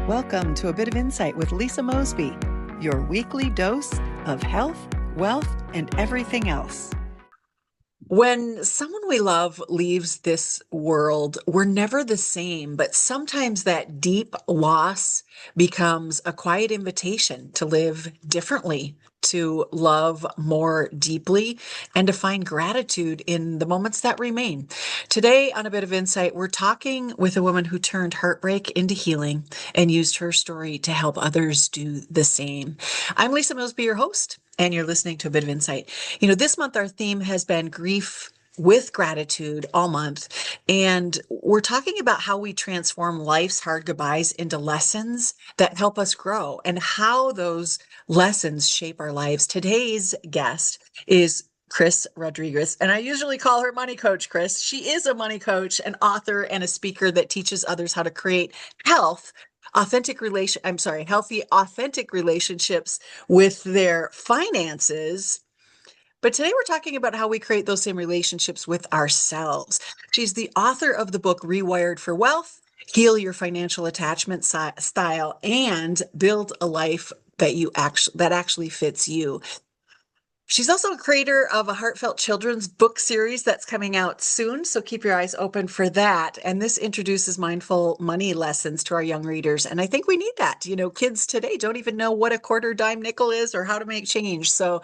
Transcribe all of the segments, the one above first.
Welcome to A Bit of Insight with Lisa Mosbey, your weekly dose of health, wealth, and everything else. When someone we love leaves this world, we're never the same, but sometimes that deep loss becomes a quiet invitation to live differently, to love more deeply, and to find gratitude in the moments that remain. Today, on A Bit of Insight, we're talking with a woman who turned heartbreak into healing and used her story to help others do the same. I'm Lisa Mosby, your host, and you're listening to A Bit of Insight. This month our theme has been grief with gratitude all month. And we're talking about how we transform life's hard goodbyes into lessons that help us grow and how those lessons shape our lives. Today's guest is Kris Rodriguez, and I usually call her money coach Kris. She is a money coach, an author, and a speaker that teaches others how to create healthy, authentic relationships with their finances. But today we're talking about how we create those same relationships with ourselves. She's the author of the book Rewired for Wealth, Heal Your Financial Attachment Style, and Build a Life that actually fits you. She's also a creator of a heartfelt children's book series that's coming out soon, so keep your eyes open for that. And this introduces mindful money lessons to our young readers. And I think we need that. Kids today don't even know what a quarter dime nickel is or how to make change. So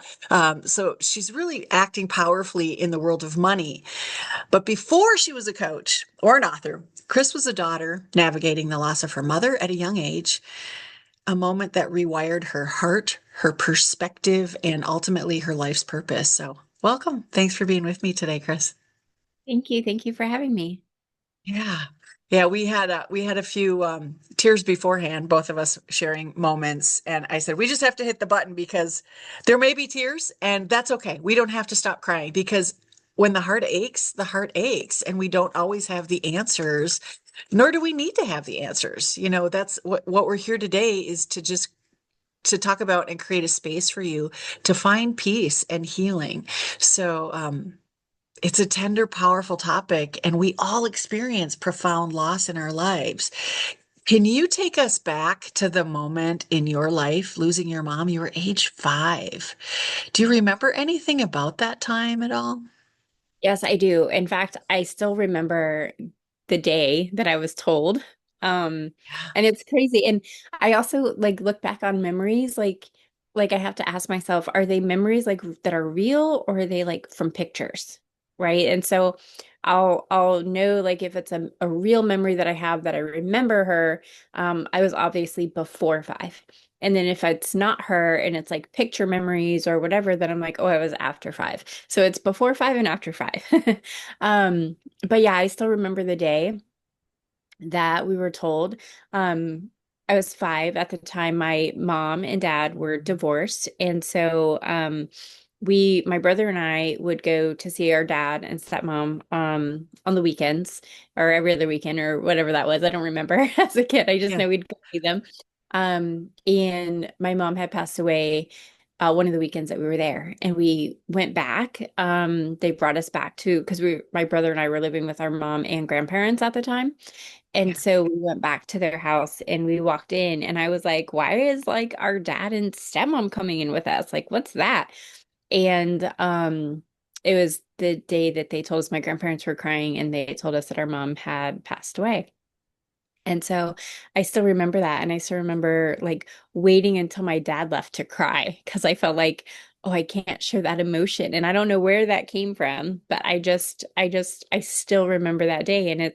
she's really acting powerfully in the world of money. But before she was a coach or an author, Kris was a daughter navigating the loss of her mother at a young age, a moment that rewired her heart, her perspective, and ultimately her life's purpose. So welcome. Thanks for being with me today, Kris. Thank you. Thank you for having me. Yeah. Yeah, we had a few tears beforehand, both of us sharing moments. And I said, we just have to hit the button because there may be tears, and that's okay. We don't have to stop crying because when the heart aches, and we don't always have the answers, nor do we need to have the answers. That's what we're here today is to talk about and create a space for you to find peace and healing. So it's a tender, powerful topic, and we all experience profound loss in our lives. Can you take us back to the moment in your life losing your mom? You were age 5. Do you remember anything about that time at all? Yes, I do. In fact, I still remember the day that I was told. Um, and it's crazy. And I also look back on memories like I have to ask myself, are they memories that are real or are they from pictures? Right. And so I'll know if it's a real memory that I have that I remember her, I was obviously before 5. And then if it's not her and it's picture memories or whatever, then I'm like, oh, I was after 5. So it's before 5 and after 5. Um, but yeah, I still remember the day that we were told. Um, I was 5 at the time. My mom and dad were divorced. And so my brother and I would go to see our dad and stepmom on the weekends or every other weekend or whatever that was. I don't remember as a kid. I just Yeah. know we'd go see them. And my mom had passed away one of the weekends that we were there, and we went back. They brought us back to because my brother and I were living with our mom and grandparents at the time. And Yeah. so we went back to their house and we walked in and I was like, why is our dad and stepmom coming in with us? What's that? And it was the day that they told us my grandparents were crying and they told us that our mom had passed away. And so I still remember that. And I still remember waiting until my dad left to cry because I felt like, oh, I can't show that emotion. And I don't know where that came from, but I still remember that day. And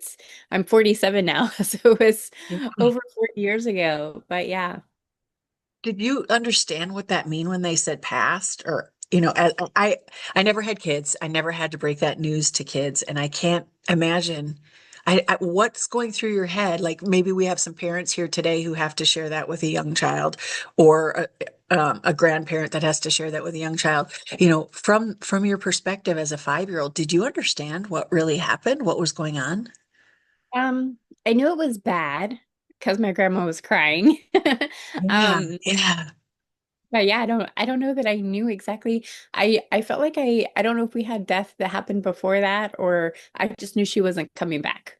I'm 47 now. So it was Yeah. over 40 years ago. But yeah. Did you understand what that mean when they said past? Or I never had kids. I never had to break that news to kids, and I can't imagine what's going through your head. Like maybe we have some parents here today who have to share that with a young child, or a grandparent that has to share that with a young child. From your perspective as a 5-year-old, did you understand what really happened? What was going on? Um, I knew it was bad because my grandma was crying. Yeah, Um, yeah. But yeah, I don't know that I knew exactly. I felt like I don't know if we had death that happened before that or I just knew she wasn't coming back.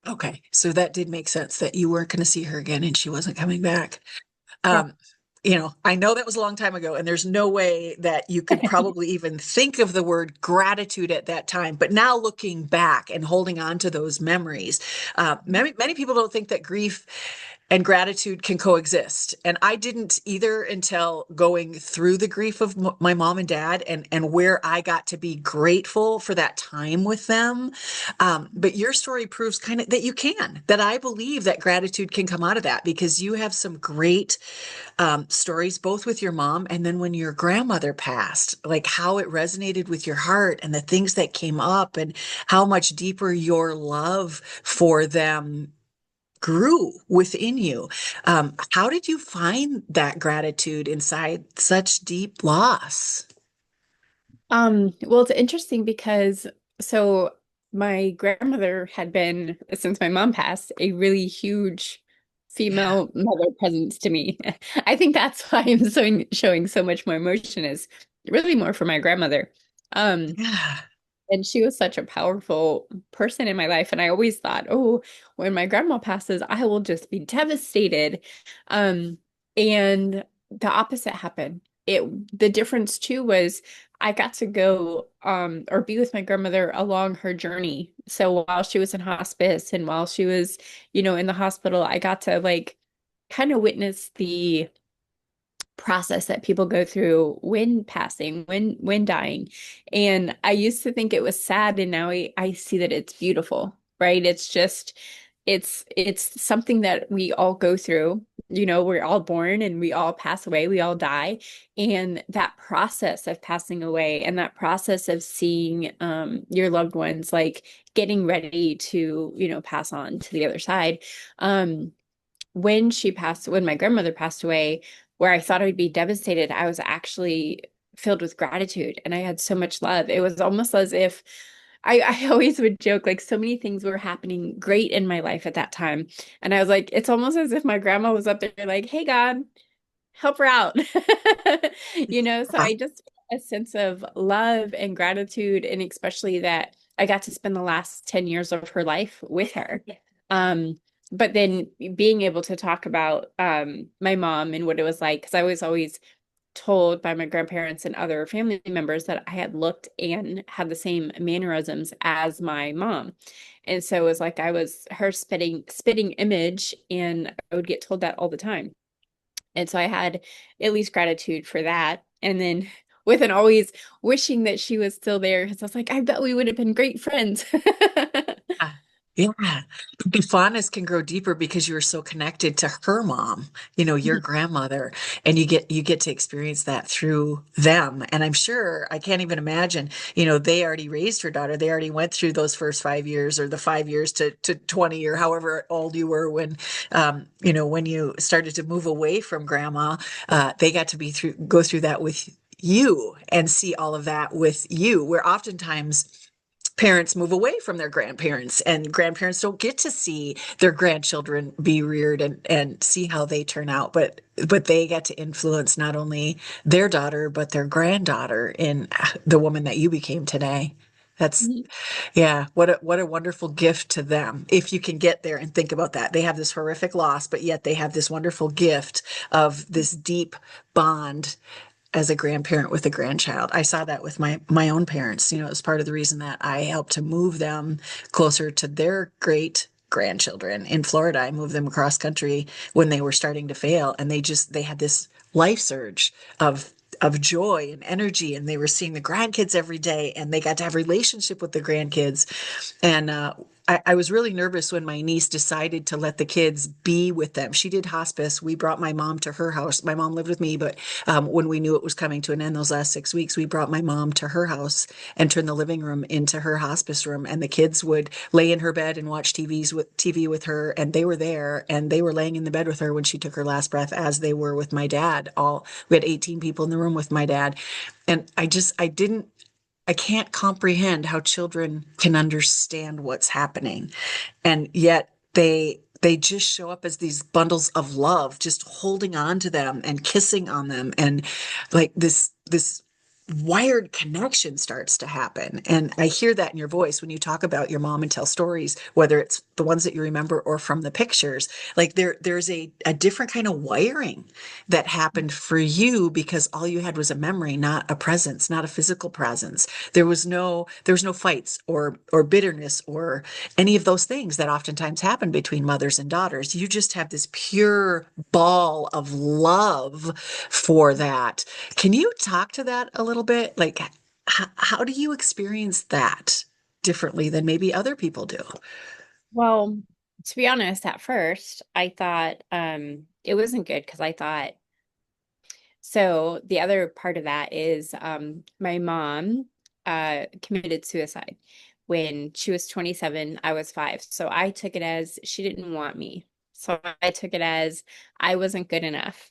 Okay. So that did make sense that you weren't going to see her again and she wasn't coming back. Yeah. Um, I know that was a long time ago, and there's no way that you could probably even think of the word gratitude at that time. But now looking back and holding on to those memories, many people don't think that grief and gratitude can coexist. And I didn't either until going through the grief of my mom and dad and where I got to be grateful for that time with them. But your story proves kind of that you can, that I believe that gratitude can come out of that because you have some great stories, both with your mom and then when your grandmother passed, like how it resonated with your heart and the things that came up and how much deeper your love for them grew within you. How did you find that gratitude inside such deep loss? Well, it's interesting because so my grandmother had been, since my mom passed, a really huge Yeah. female mother presence to me. I think that's why I'm showing so much more emotion is really more for my grandmother. Um, Yeah. and she was such a powerful person in my life. And I always thought, oh, when my grandma passes, I will just be devastated. Um, and the opposite happened. The difference too was I got to go or be with my grandmother along her journey. So while she was in hospice and while she was, in the hospital, I got to like kind of witness the process that people go through when passing, when dying. And I used to think it was sad, and now I see that it's beautiful, right? It's just it's something that we all go through. We're all born and we all pass away, we all die. And that process of passing away and that process of seeing your loved ones like getting ready to, pass on to the other side. When my grandmother passed away, where I thought I would be devastated, I was actually filled with gratitude and I had so much love. It was almost as if I always would joke, like so many things were happening great in my life at that time. And I was like, it's almost as if my grandma was up there like, hey, God, help her out. So Uh, I just a sense of love and gratitude, and especially that I got to spend the last 10 years of her life with her. Um, but then being able to talk about my mom and what it was like, because I was always told by my grandparents and other family members that I had looked and had the same mannerisms as my mom. And so it was like I was her spitting image, and I would get told that all the time. And so I had at least gratitude for that. And then with an always wishing that she was still there because I was like, I bet we would have been great friends. Yeah. The fondness can grow deeper because you are so connected to her mom, your grandmother, and you get to experience that through them. And I'm sure I can't even imagine, they already raised her daughter. They already went through those first 5 years or the 5 years to 20 or however old you were when you started to move away from grandma. They got to go through that with you and see all of that with you, where oftentimes parents move away from their grandparents and grandparents don't get to see their grandchildren be reared and see how they turn out, but they get to influence not only their daughter but their granddaughter in the woman that you became today. That's Yeah, what a wonderful gift to them. If you can get there and think about that. They have this horrific loss, but yet they have this wonderful gift of this deep bond as a grandparent with a grandchild. I saw that with my own parents. It's part of the reason that I helped to move them closer to their great grandchildren in Florida. I moved them across country when they were starting to fail, and they had this life surge of joy and energy, and they were seeing the grandkids every day, and they got to have relationship with the grandkids. And I was really nervous when my niece decided to let the kids be with them. She did hospice. We brought my mom to her house. My mom lived with me, but when we knew it was coming to an end those last 6 weeks, we brought my mom to her house and turned the living room into her hospice room. And the kids would lay in her bed and watch TV with her, and they were there, and they were laying in the bed with her when she took her last breath, as they were with my dad. We had 18 people in the room with my dad, and I can't comprehend how children can understand what's happening. And yet they just show up as these bundles of love, just holding on to them and kissing on them. And like this wired connection starts to happen. And I hear that in your voice when you talk about your mom and tell stories, whether it's the ones that you remember or from the pictures, like there's a different kind of wiring that happened for you because all you had was a memory, not a presence, not a physical presence. There was no fights or bitterness or any of those things that oftentimes happen between mothers and daughters. You just have this pure ball of love for that. Can you talk to that a little bit? Like, how do you experience that differently than maybe other people do? Well, to be honest, at first I thought it wasn't good because I thought so the other part of that is my mom committed suicide when she was 27, I was 5. So I took it as she didn't want me. So I took it as I wasn't good enough.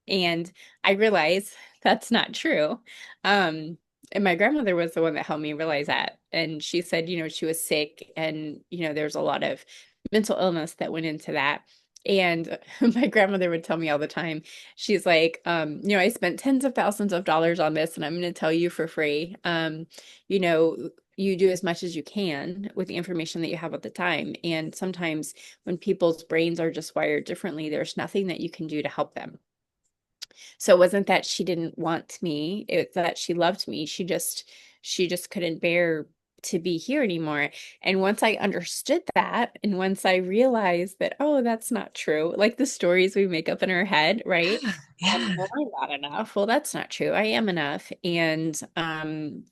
And I realize that's not true. And my grandmother was the one that helped me realize that. And she said, she was sick and, there's a lot of mental illness that went into that. And my grandmother would tell me all the time, she's like, I spent tens of thousands of dollars on this and I'm going to tell you for free. You know, you do as much as you can with the information that you have at the time. And sometimes when people's brains are just wired differently, there's nothing that you can do to help them. So it wasn't that she didn't want me, it's that she loved me. She just couldn't bear to be here anymore. And once I understood that, and once I realized that, oh, that's not true, like the stories we make up in our head, right? Yeah, yeah. Well, I'm not enough. Well, that's not true. I am enough. And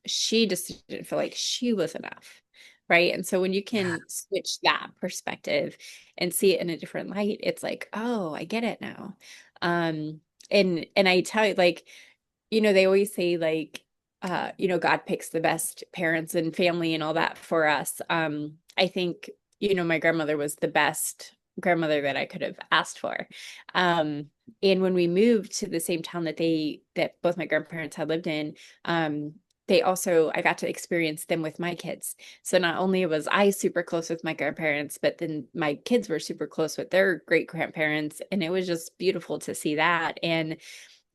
she just didn't feel like she was enough. Right. And so when you Yeah. can switch that perspective and see it in a different light, it's like, oh, I get it now. Um, and I tell you, like, they always say like, God picks the best parents and family and all that for us. I think, my grandmother was the best grandmother that I could have asked for. And when we moved to the same town that both my grandparents had lived in, I got to experience them with my kids. So not only was I super close with my grandparents, but then my kids were super close with their great grandparents. And it was just beautiful to see that and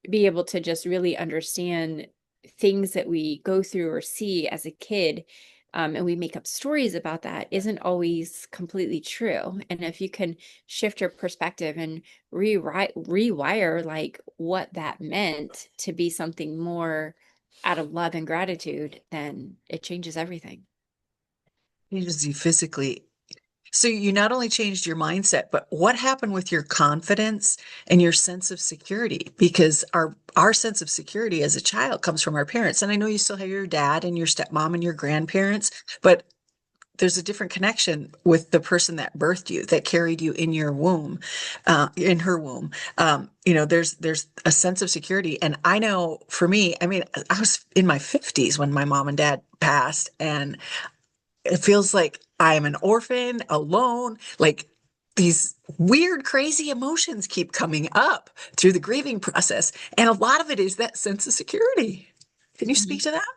be able to just really understand things that we go through or see as a kid. And we make up stories about that isn't always completely true. And if you can shift your perspective and rewire like what that meant to be something more out of love and gratitude, then it changes everything. Changes you physically. So you not only changed your mindset, but what happened with your confidence and your sense of security? Because our sense of security as a child comes from our parents. And I know you still have your dad and your stepmom and your grandparents, but there's a different connection with the person that birthed you, that carried you in your womb, in her womb. There's a sense of security. And I know for me, I mean, I was in my 50s when my mom and dad passed, and it feels like I'm an orphan, alone, like these weird, crazy emotions keep coming up through the grieving process. And a lot of it is that sense of security. Can you speak Mhm. to that?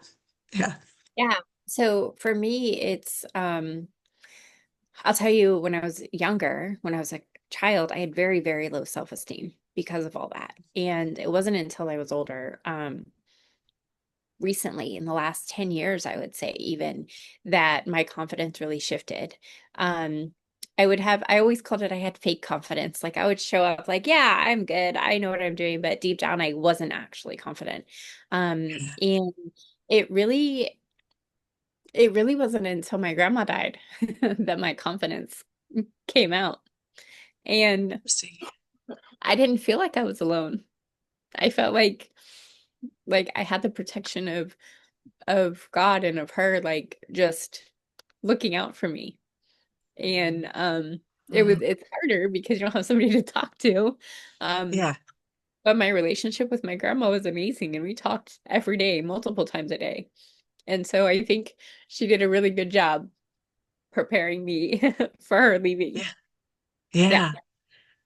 Yeah. Yeah. So for me, it's I'll tell you, when I was younger, when I was a child, I had very, very low self-esteem because of all that. And it wasn't until I was older, recently in the last 10 years, I would say even, that my confidence really shifted. Um, I always called it, I had fake confidence. Like I would show up like, yeah, I'm good. I know what I'm doing. But deep down, I wasn't actually confident. And it really, it really wasn't until my grandma died that my confidence came out. And Interesting. I didn't feel like I was alone. I felt like I had the protection of God and of her, like just looking out for me. And Mhm. it's harder because you don't have somebody to talk to. Um Yeah. but my relationship with my grandma was amazing and we talked every day, multiple times a day. And so I think she did a really good job preparing me for her leaving. Yeah. Yeah. Yeah.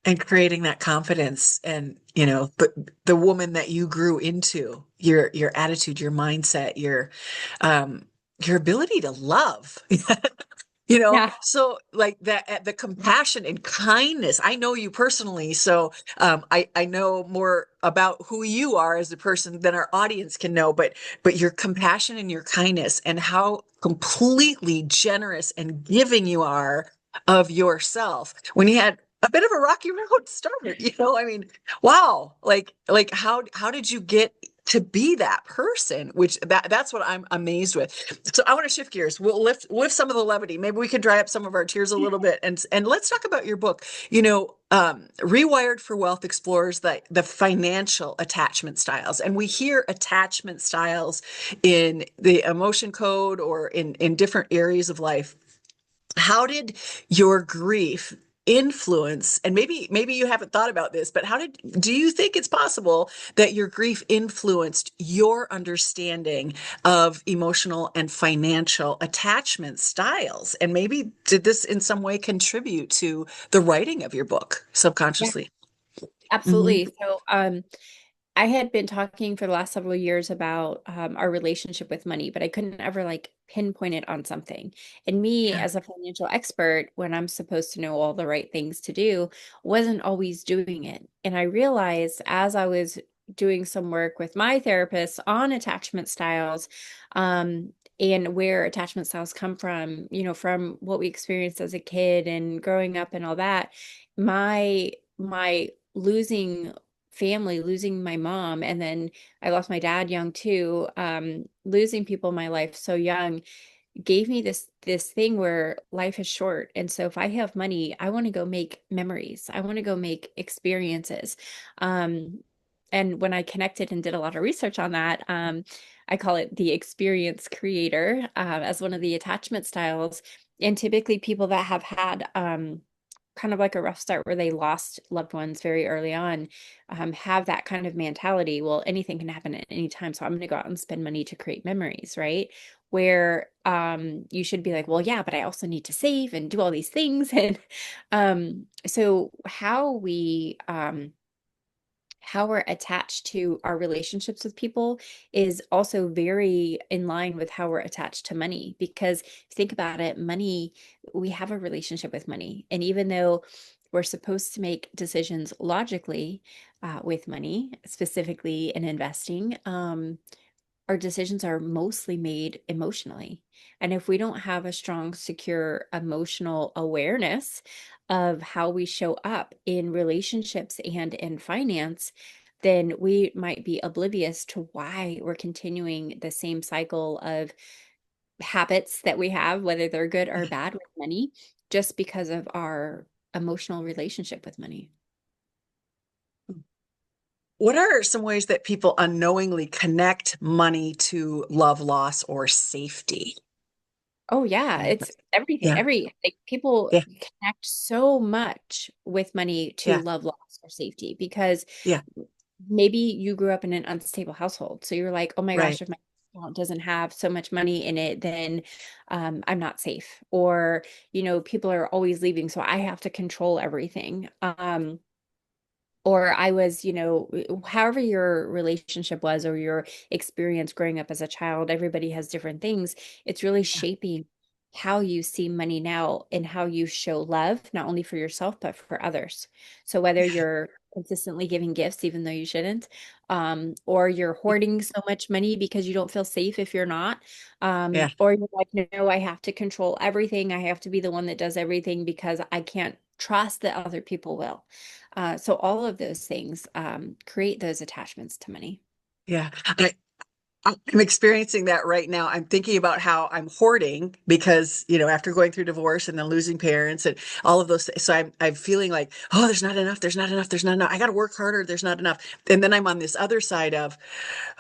And creating that confidence and, the woman that you grew into, your attitude, your mindset, um your ability to love. Yeah. So like that, the compassion and kindness. I know you personally, so I know more about who you are as a person than our audience can know, but your compassion and your kindness and how completely generous and giving you are. of yourself when you had a bit of a rocky road start, I mean, wow. Like how did you get to be that person? Which that's what I'm amazed with. So I want to shift gears. We'll lift some of the levity. Maybe we can dry up some of our tears a little bit, and let's talk about your book. Rewired for Wealth explores the financial attachment styles, and we hear attachment styles in the emotion code or in different areas of life. How did your grief influence, and maybe you haven't thought about this, but do you think it's possible that your grief influenced your understanding of emotional and financial attachment styles? And maybe did this in some way contribute to the writing of your book Yeah, subconsciously? Hmm. absolutely. So, I had been talking for the last several years about our relationship with money, but I couldn't ever like pinpoint it on something. And me, Yeah. as a financial expert, when I'm supposed to know all the right things to do, wasn't always doing it. And I realized as I was doing some work with my therapist on attachment styles, um, and where attachment styles come from, from what we experienced as a kid and growing up and all that, my losing family, losing my mom, and then I lost my dad young too. Losing people in my life so young gave me this thing where life is short. And so if I have money, I want to go make memories. I want to go make experiences. Um, and when I connected and did a lot of research on that, I call it the experience creator as one of the attachment styles. And typically people that have had kind of like a rough start where they lost loved ones very early on, have that kind of mentality. Well, anything can happen at any time. So I'm going to go out and spend money to create memories, right? Where you should be like, well, yeah, but I also need to save and do all these things. And so how we're attached to our relationships with people is also very in line with how we're attached to money. Because if you think about it, money, we have a relationship with money. And even though we're supposed to make decisions logically with money, specifically in investing, our decisions are mostly made emotionally. And if we don't have a strong, secure emotional awareness of how we show up in relationships and in finance, then we might be oblivious to why we're continuing the same cycle of habits that we have, whether they're good or bad with money, just because of our emotional relationship with money. What are some ways that people unknowingly connect money to love, loss, or safety? Oh yeah, Yeah. it's everything. Yeah. Like people Yeah. connect so much with money to Yeah. love, loss, or safety because Yeah. maybe you grew up in an unstable household. So you're like, oh my Right. gosh, if my account doesn't have so much money in it, then I'm not safe. Or, people are always leaving, so I have to control everything. Or I was, however your relationship was or your experience growing up as a child, everybody has different things. It's really Yeah. shaping how you see money now and how you show love, not only for yourself, but for others. So whether Yeah. you're consistently giving gifts, even though you shouldn't, or you're hoarding so much money because you don't feel safe if you're not, Yeah. or you're like, no, I have to control everything. I have to be the one that does everything because I can't trust that other people will. So all of those things create those attachments to money. Yeah. I'm experiencing that right now. I'm thinking about how I'm hoarding because, after going through divorce and then losing parents and all of those things. So I'm feeling like, oh, there's not enough. There's not enough. There's not enough. I got to work harder. There's not enough. And then I'm on this other side of,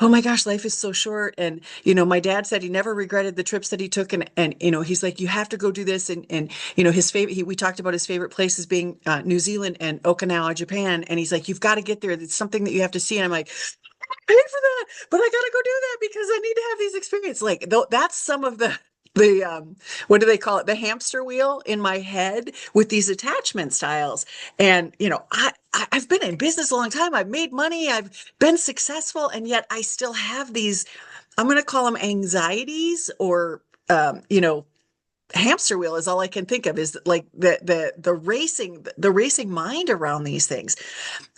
oh my gosh, life is so short. And, my dad said he never regretted the trips that he took. And, he's like, you have to go do this. And, his favorite, we talked about his favorite places being New Zealand and Okinawa, Japan. And he's like, you've got to get there. It's something that you have to see. And I'm like, pay for that, but I gotta go do that because I need to have these experiences. Like that's some of the what do they call it? The hamster wheel in my head with these attachment styles. And I've been in business a long time. I've made money. I've been successful, and yet I still have these. I'm going to call them anxieties or hamster wheel is all I can think of is like the racing mind around these things.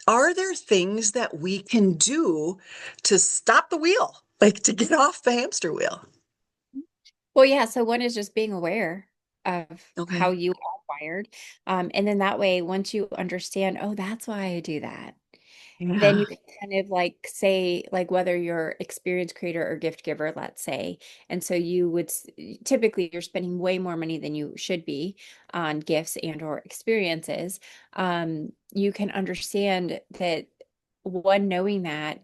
Are there things that we can do to stop the wheel, like to get off the hamster wheel? Well, yeah. So one is just being aware of Okay. how you are. required. And then that way, once you understand, oh, that's why I do that, then you Yeah. can kind of like say, like, whether you're experienced creator or gift giver, let's say. And so you would typically you're spending way more money than you should be on gifts and or experiences. You can understand that, one, knowing that,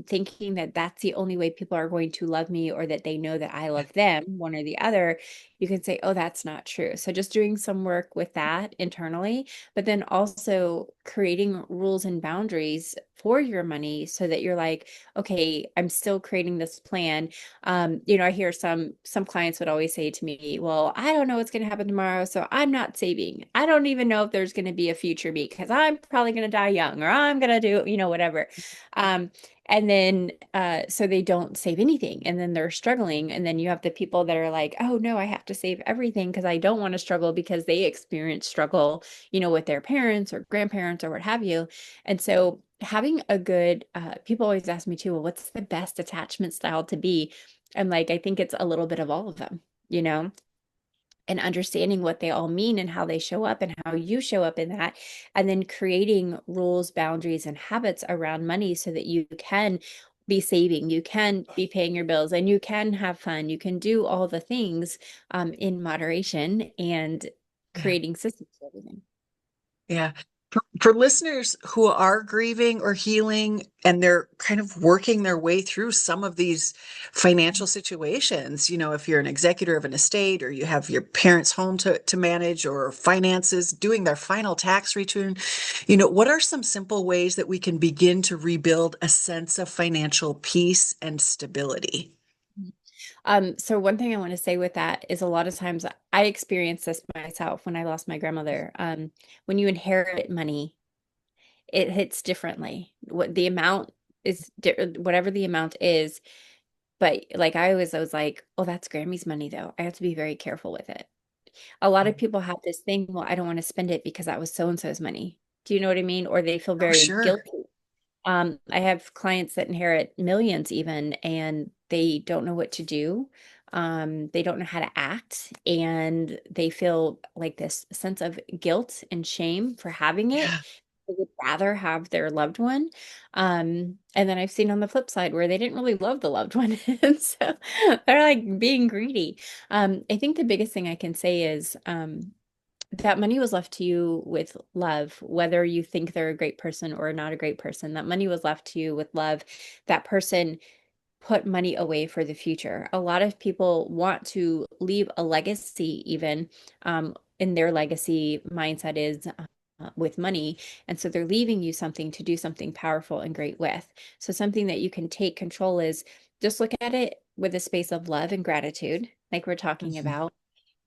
thinking that that's the only way people are going to love me, or that they know that I love them, one or the other, you can say, oh, that's not true. So just doing some work with that internally, but then also creating rules and boundaries for your money so that you're like, okay, I'm still creating this plan. I hear some clients would always say to me, well, I don't know what's going to happen tomorrow, so I'm not saving. I don't even know if there's going to be a future me because I'm probably going to die young, or I'm going to do, whatever. Um, and then so they don't save anything, and then they're struggling. And then you have the people that are like, oh no, I have to save everything because I don't want to struggle, because they experience struggle, with their parents or grandparents or what have you. And so having a good, people always ask me too, well, what's the best attachment style to be? I'm like, I think it's a little bit of all of them, and understanding what they all mean and how they show up and how you show up in that. And then creating rules, boundaries, and habits around money so that you can be saving, you can be paying your bills, and you can have fun. You can do all the things in moderation, and Yeah. creating systems for everything. Yeah. For listeners who are grieving or healing and they're kind of working their way through some of these financial situations, if you're an executor of an estate or you have your parents' home to manage, or finances, doing their final tax return, what are some simple ways that we can begin to rebuild a sense of financial peace and stability? So one thing I want to say with that is, a lot of times I experienced this myself when I lost my grandmother. When you inherit money, it hits differently. What the amount is, whatever the amount is. But like I was like, oh, that's Grammy's money though. I have to be very careful with it. A lot of people have this thing, well, I don't want to spend it because that was so and so's money. Do you know what I mean? Or they feel Oh, very sure. guilty. I have clients that inherit millions even, and they don't know what to do. They don't know how to act, and they feel like this sense of guilt and shame for having it. Yeah. They would rather have their loved one. And then I've seen on the flip side where they didn't really love the loved one. And so they're like being greedy. I think the biggest thing I can say is, that money was left to you with love, whether you think they're a great person or not a great person. That money was left to you with love. That person put money away for the future. A lot of people want to leave a legacy, even, in their legacy mindset is with money. And so they're leaving you something to do something powerful and great with. So something that you can take control is, just look at it with a space of love and gratitude, like we're talking Mhm. about,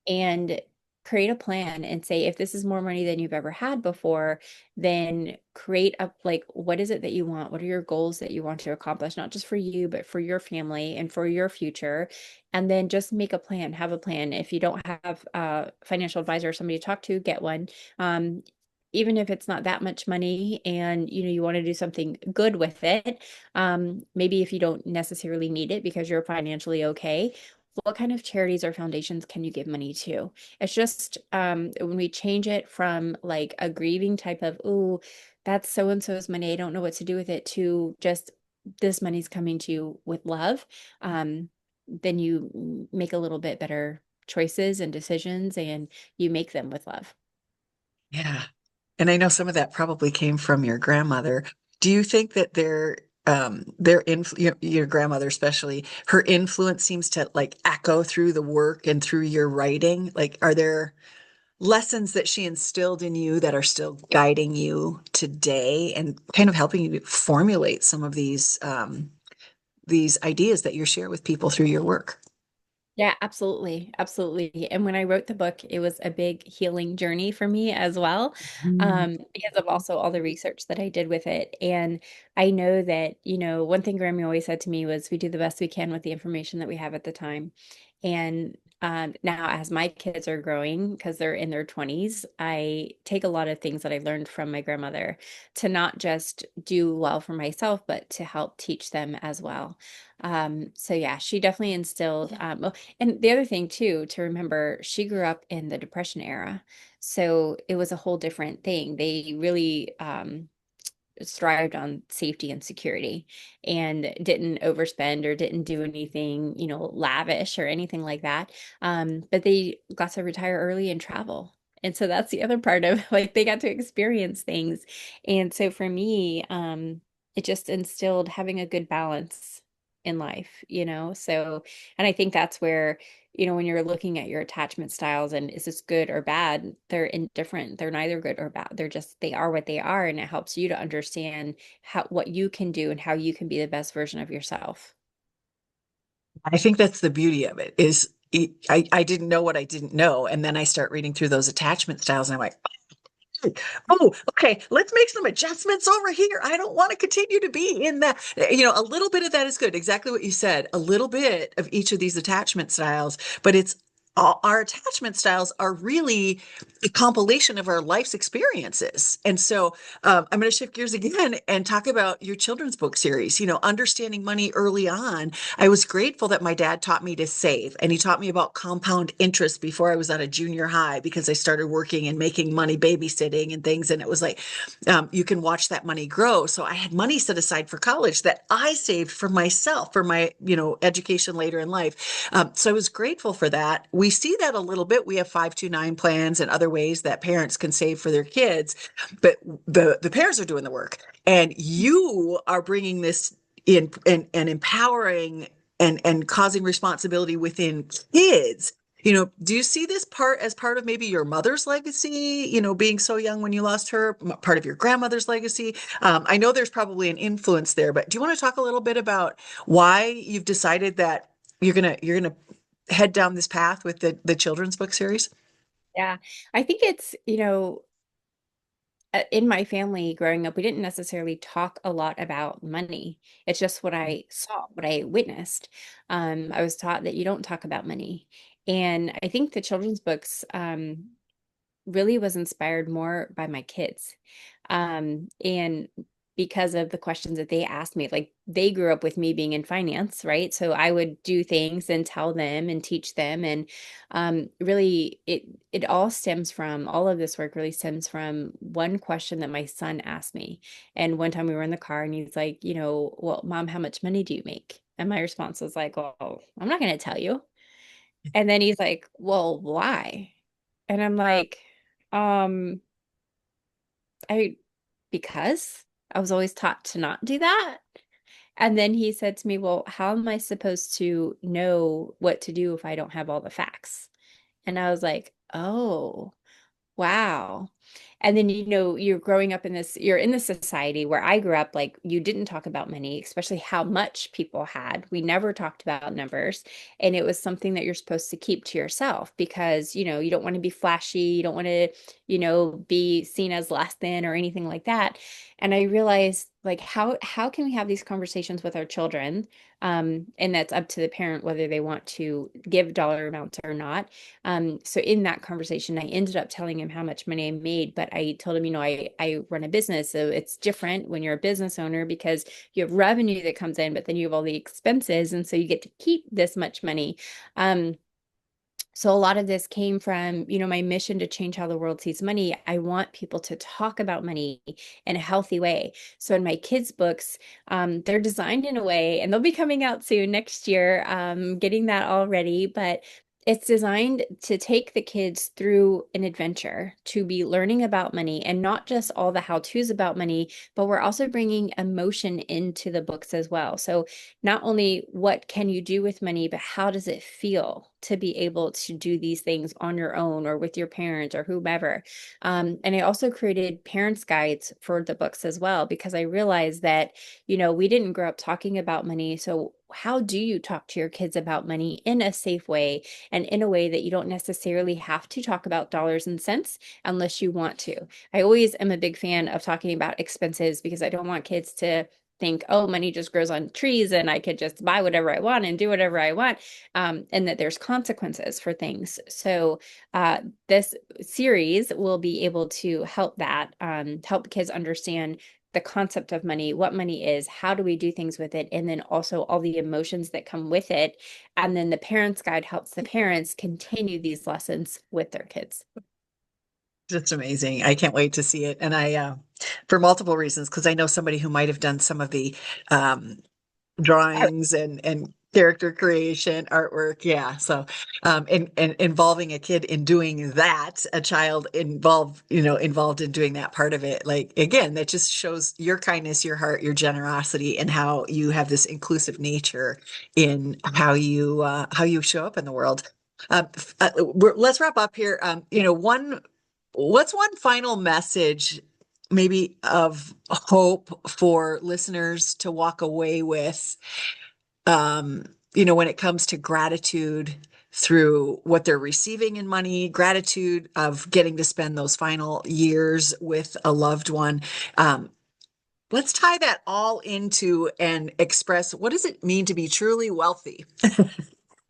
and create a plan and say, if this is more money than you've ever had before, then create a, like, what is it that you want? What are your goals that you want to accomplish, not just for you, but for your family and for your future? And then just make a plan, have a plan. If you don't have a financial advisor or somebody to talk to, get one. Even if it's not that much money, and you want to do something good with it, maybe if you don't necessarily need it because you're financially okay, what kind of charities or foundations can you give money to? It's just, when we change it from like a grieving type of, oh, that's so and so's money, I don't know what to do with it, to just, this money's coming to you with love, then you make a little bit better choices and decisions, and you make them with love. Yeah. And I know some of that probably came from your grandmother. Do you think that your grandmother especially, her influence seems to like echo through the work and through your writing? Like, are there lessons that she instilled in you that are still guiding you today and kind of helping you formulate some of these ideas that you share with people through your work? Yeah, absolutely. Absolutely. And when I wrote the book, it was a big healing journey for me as well, Mm. because of also all the research that I did with it. And I know that, one thing Grammy always said to me was, we do the best we can with the information that we have at the time. And Now, as my kids are growing, because they're in their 20s, I take a lot of things that I learned from my grandmother to not just do well for myself, but to help teach them as well. So yeah, she definitely instilled, and the other thing too, to remember, she grew up in the Depression era. So it was a whole different thing. They really, thrived on safety and security and didn't overspend or didn't do anything, lavish or anything like that. But they got to retire early and travel. And so that's the other part of like they got to experience things. And so for me, it just instilled having a good balance in life. So, and I think that's where when you're looking at your attachment styles and is this good or bad, they're indifferent. They're neither good or bad. They are what they are. And it helps you to understand what you can do and how you can be the best version of yourself. I think that's the beauty of it is I didn't know what I didn't know. And then I start reading through those attachment styles and I'm like, oh, okay, let's make some adjustments over here. I don't want to continue to be in that. A little bit of that is good. Exactly what you said. A little bit of each of these attachment styles, but it's our attachment styles are really a compilation of our life's experiences. And so I'm going to shift gears again and talk about your children's book series. Understanding money early on. I was grateful that my dad taught me to save, and he taught me about compound interest before I was at a junior high because I started working and making money babysitting and things. And it was like, you can watch that money grow. So I had money set aside for college that I saved for myself, for my, education later in life. So I was grateful for that. We see that a little bit. We have 529 plans and other ways that parents can save for their kids, but the parents are doing the work, and you are bringing this in and empowering and causing responsibility within kids. Do you see this part as part of maybe your mother's legacy, being so young when you lost her, part of your grandmother's legacy? I know there's probably an influence there, but do you want to talk a little bit about why you've decided that you're gonna head down this path with the children's book series? Yeah. I think it's, in my family growing up, we didn't necessarily talk a lot about money. It's just what I saw, what I witnessed. I was taught that you don't talk about money. And I think the children's books, really was inspired more by my kids. And because of the questions that they asked me, like they grew up with me being in finance, right? So I would do things and tell them and teach them. And really it all of this work really stems from one question that my son asked me. And one time we were in the car and he's like, well, Mom, how much money do you make? And my response was like, well, I'm not going to tell you. And then he's like, well, why? And I'm like, um, I because I was always taught to not do that. And then he said to me, well, how am I supposed to know what to do if I don't have all the facts? And I was like, oh. Wow. And then, you're in this society where I grew up, like you didn't talk about money, especially how much people had. We never talked about numbers. And it was something that you're supposed to keep to yourself because, you don't want to be flashy. You don't want to, be seen as less than or anything like that. And I realized like how can we have these conversations with our children? And that's up to the parent whether they want to give dollar amounts or not. So in that conversation, I ended up telling him how much money I made, but I told him, I run a business. So it's different when you're a business owner because you have revenue that comes in, but then you have all the expenses. And so you get to keep this much money. So a lot of this came from, my mission to change how the world sees money. I want people to talk about money in a healthy way. So in my kids' books, they're designed in a way, and they'll be coming out soon next year, getting that all ready. But it's designed to take the kids through an adventure, to be learning about money and not just all the how-tos about money, but we're also bringing emotion into the books as well. So not only what can you do with money, but how does it feel to be able to do these things on your own or with your parents or whomever. And I also created parents guides for the books as well, because I realized that, we didn't grow up talking about money. So how do you talk to your kids about money in a safe way and in a way that you don't necessarily have to talk about dollars and cents unless you want to? I always am a big fan of talking about expenses because I don't want kids to think, oh, money just grows on trees and I could just buy whatever I want and do whatever I want, and that there's consequences for things. So this series will be able to help that, help kids understand the concept of money, what money is, how do we do things with it, and then also all the emotions that come with it. And then the parents guide helps the parents continue these lessons with their kids. It's amazing. I can't wait to see it. And for multiple reasons, because I know somebody who might have done some of the um, drawings and character creation, artwork. Yeah. So, and involving a kid in doing that, a child involved in doing that part of it. Like, again, that just shows your kindness, your heart, your generosity, and how you have this inclusive nature in how you show up in the world. Let's wrap up here. What's one final message, maybe of hope for listeners to walk away with, when it comes to gratitude through what they're receiving in money, gratitude of getting to spend those final years with a loved one. Let's tie that all into and express, what does it mean to be truly wealthy?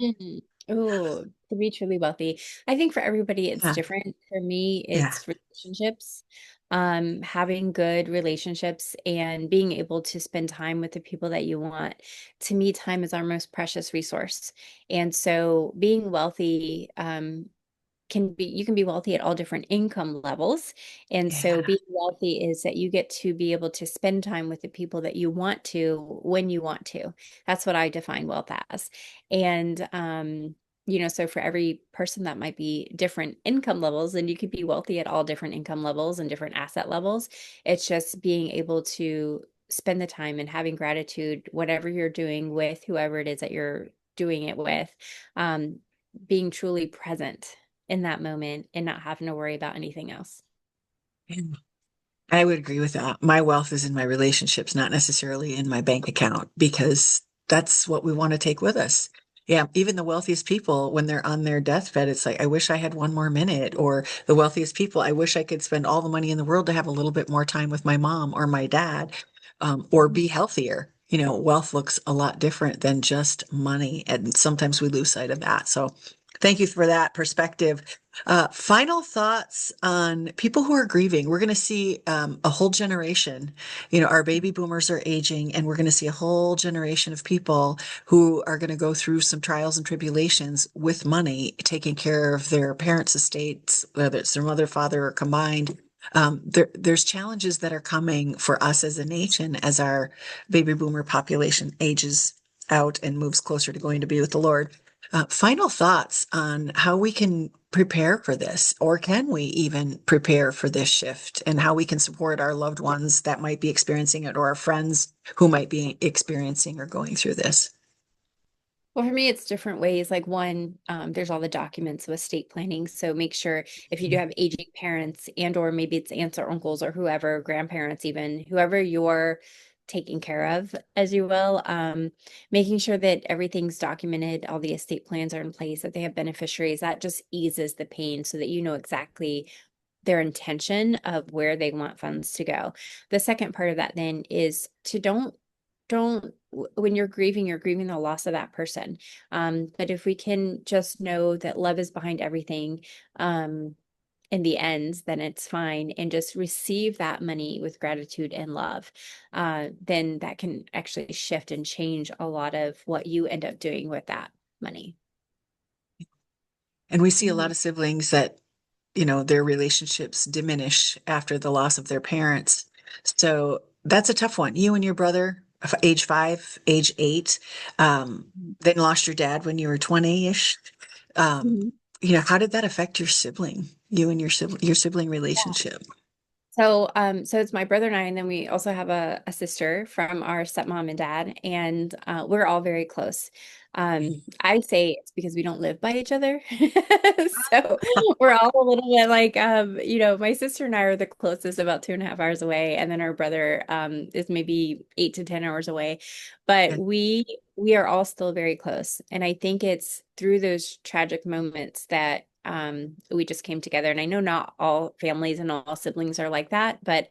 Mhm. Oh, to be truly wealthy. I think for everybody it's Yeah, different. For me, yeah, it's relationships. Having good relationships and being able to spend time with the people that you want. To me, time is our most precious resource. And so being wealthy, you can be wealthy at all different income levels. And so yeah. being wealthy is that you get to be able to spend time with the people that you want to when you want to. That's what I define wealth as. And so for every person that might be different income levels, and you could be wealthy at all different income levels and different asset levels. It's just being able to spend the time and having gratitude, whatever you're doing with whoever it is that you're doing it with, um, being truly present in that moment and not having to worry about anything else. I would agree with that. My wealth is in my relationships, not necessarily in my bank account, because that's what we want to take with us. Yeah, even the wealthiest people, when they're on their deathbed, it's like, I wish I had one more minute. Or the wealthiest people, I wish I could spend all the money in the world to have a little bit more time with my mom or my dad, or Mhm. be healthier. Wealth looks a lot different than just money. And sometimes we lose sight of that. So thank you for that perspective. Final thoughts on people who are grieving. We're going to see a whole generation. Our baby boomers are aging, and we're going to see a whole generation of people who are going to go through some trials and tribulations with money, taking care of their parents' estates, whether it's their mother, father, or combined. There's challenges that are coming for us as a nation as our baby boomer population ages out and moves closer to going to be with the Lord. Final thoughts on how we can prepare for this, or can we even prepare for this shift, and how we can support our loved ones that might be experiencing it, or our friends who might be experiencing or going through this. Well, for me, it's different ways. Like one, there's all the documents of estate planning. So make sure if you do have aging parents and or maybe it's aunts or uncles or whoever, grandparents, even whoever you're taking care of, as you will, making sure that everything's documented, all the estate plans are in place, that they have beneficiaries. That just eases the pain so that you know exactly their intention of where they want funds to go. The second part of that then is to when you're grieving the loss of that person. But if we can just know that love is behind everything, in the end, then it's fine, and just receive that money with gratitude and love. Then that can actually shift and change a lot of what you end up doing with that money. And we see a lot Mhm. of siblings that, their relationships diminish after the loss of their parents. So that's a tough one. You and your brother, age 5, age 8, then lost your dad when you were 20-ish. Um, Mhm. how did that affect you and your sibling relationship? So it's my brother and I, and then we also have a sister from our stepmom and dad, and we're all very close. I say it's because we don't live by each other. So we're all a little bit like, my sister and I are the closest, about 2.5 hours away, and then our brother is maybe 8 to 10 hours away. But we are all still very close. And I think it's through those tragic moments that we just came together. And I know not all families and all siblings are like that, but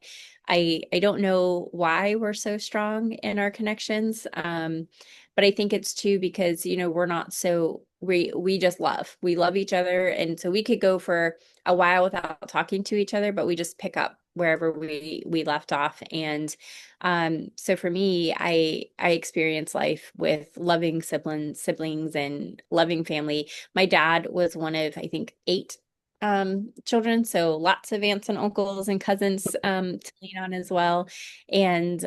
I don't know why we're so strong in our connections. But I think it's too because, we're not so we just love. We love each other. And so we could go for a while without talking to each other, but we just pick up wherever we left off. And so for me, I experience life with loving siblings and loving family. My dad was one of, I think, 8 children, so lots of aunts and uncles and cousins to lean on as well. And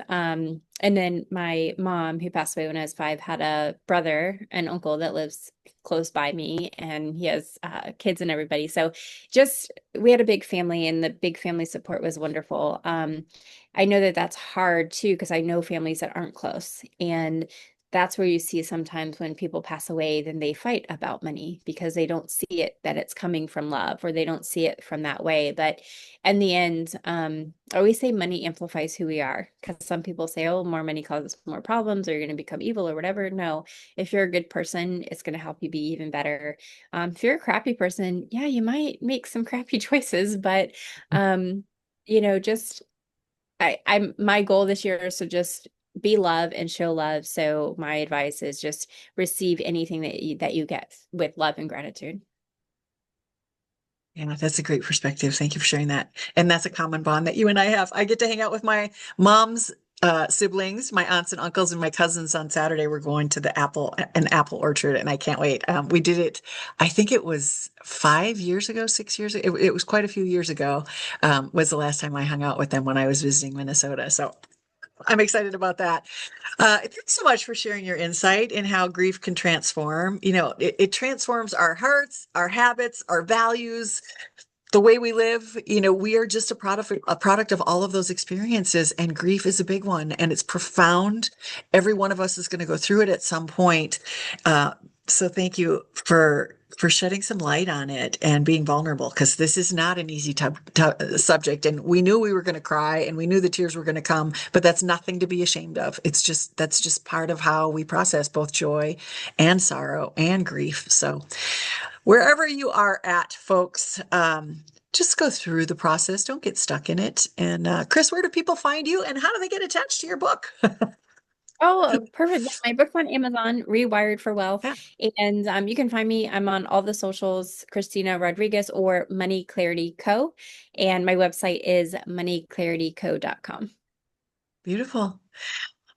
then my mom, who passed away when I was 5, had a brother and uncle that lives close by me, and he has kids and everybody. So just we had a big family, and the big family support was wonderful. I know that that's hard too, because I know families that aren't close, and that's where you see sometimes when people pass away, then they fight about money because they don't see it that it's coming from love, or they don't see it from that way. But in the end, I always say money amplifies who we are, because some people say, oh, more money causes more problems, or you're going to become evil or whatever. No, if you're a good person, it's going to help you be even better. If you're a crappy person, yeah, you might make some crappy choices, but just I'm my goal this year is to just be love and show love. So my advice is just receive anything that you get with love and gratitude. Yeah, that's a great perspective. Thank you for sharing that. And that's a common bond that you and I have. I get to hang out with my mom's siblings, my aunts and uncles, and my cousins on Saturday. We're going to an apple orchard, and I can't wait. We did it, I think it was 5 years ago, 6 years ago. It was quite a few years ago, was the last time I hung out with them when I was visiting Minnesota. So I'm excited about that. Thanks so much for sharing your insight in how grief can transform. It transforms our hearts, our habits, our values, the way we live. We are just a product of all of those experiences, and grief is a big one, and it's profound. Every one of us is going to go through it at some point. So thank you for shedding some light on it and being vulnerable, because this is not an easy subject. And we knew we were going to cry, and we knew the tears were going to come, but that's nothing to be ashamed of. That's just part of how we process both joy and sorrow and grief. So wherever you are at, folks, just go through the process. Don't get stuck in it. And Kris, where do people find you, and how do they get attached to your book? Oh, perfect. Yeah, my book's on Amazon, Rewired for Wealth. Yeah. And you can find me. I'm on all the socials, Christina Rodriguez or Money Clarity Co. And my website is moneyclarityco.com. Beautiful.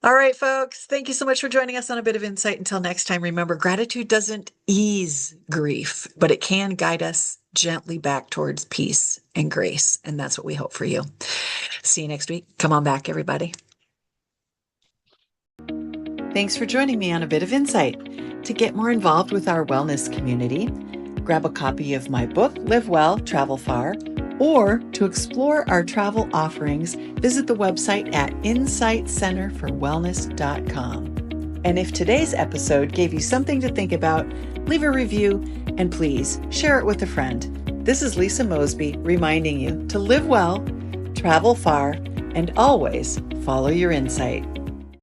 All right, folks. Thank you so much for joining us on A Bit of Insight. Until next time, remember, gratitude doesn't ease grief, but it can guide us gently back towards peace and grace. And that's what we hope for you. See you next week. Come on back, everybody. Thanks for joining me on A Bit of Insight. To get more involved with our wellness community, grab a copy of my book, Live Well, Travel Far, or to explore our travel offerings, visit the website at insightcenterforwellness.com. And if today's episode gave you something to think about, leave a review, and please share it with a friend. This is Lisa Mosbey reminding you to live well, travel far, and always follow your insight.